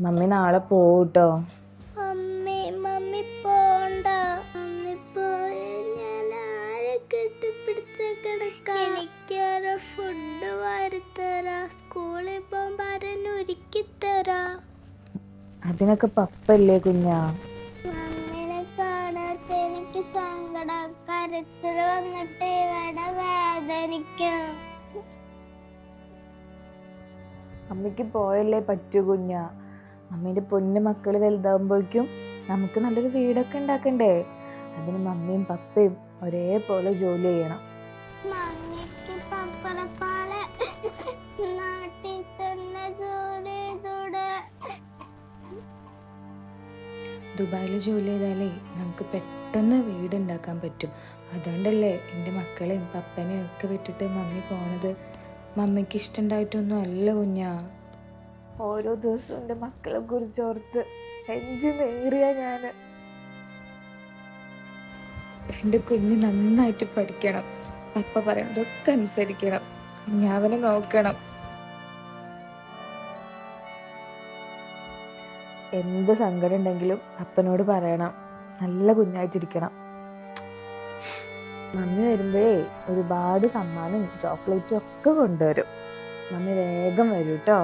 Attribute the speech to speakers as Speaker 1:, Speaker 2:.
Speaker 1: Mummy നാളെ പോട്ടോ.
Speaker 2: Mummy പോണ്ട. മമ്മി പോയി ഞാൻ ആരെ കെട്ടിപ്പിടിച്ച കിടക്കാം. എനിക്കൊരു ഫുഡ് വാരിത്തരാ, സ്കൂളിൽ പോകുമ്പോൾ ഒരുക്കി തരാ.
Speaker 1: അതിനൊക്കെ പപ്പല്ലേ കുഞ്ഞാ.
Speaker 2: മമ്മിനെ കാണാത്ത എനിക്ക് സങ്കടം, കരച്ചിൽ വന്നിട്ട് ഇവിടെ വേദനിക്കും.
Speaker 1: അമ്മയ്ക്ക് പോയല്ലേ പറ്റൂ കുഞ്ഞാ. മമ്മീൻ്റെ പൊന്നു മക്കൾ വലുതാകുമ്പോഴേക്കും നമുക്ക് നല്ലൊരു വീടൊക്കെ ഉണ്ടാക്കണ്ടേ. അതിന് മമ്മിയും പപ്പയും ഒരേപോലെ ജോലി ചെയ്യണം.
Speaker 2: മമ്മിക്ക് പപ്പനെ പോലെ നാട്ടിൽ തന്നെ ജോലി ചെയ്തൂടെ?
Speaker 1: ദുബായിൽ ജോലി ചെയ്താലേ നമുക്ക് പെട്ടെന്ന് വീടുണ്ടാക്കാൻ പറ്റും. അതുകൊണ്ടല്ലേ എൻ്റെ മക്കളെയും പപ്പനെയും ഒക്കെ വിട്ടിട്ട് മമ്മി പോണത്. മമ്മിക്ക് ഇഷ്ടമുണ്ടായിട്ടൊന്നും അല്ല കുഞ്ഞാ. ഓരോ ദിവസവും എൻ്റെ മക്കളെ കുറിച്ച് ഓർത്ത് നെഞ്ച് നേറിയ ഞാൻ. എൻ്റെ കുഞ്ഞ് നന്നായിട്ട് പഠിക്കണം, പപ്പ പറയണതൊക്കെ അനുസരിക്കണം, കുഞ്ഞാവനെ നോക്കണം. എന്ത് സങ്കടം ഉണ്ടെങ്കിലും അപ്പനോട് പറയണം. നല്ല കുഞ്ഞായിട്ടിരിക്കണം. മമ്മി വരുമ്പോഴേ ഒരുപാട് സമ്മാനം ചോക്ലേറ്റും ഒക്കെ കൊണ്ടുവരും. മമ്മി വേഗം വരൂ കേട്ടോ.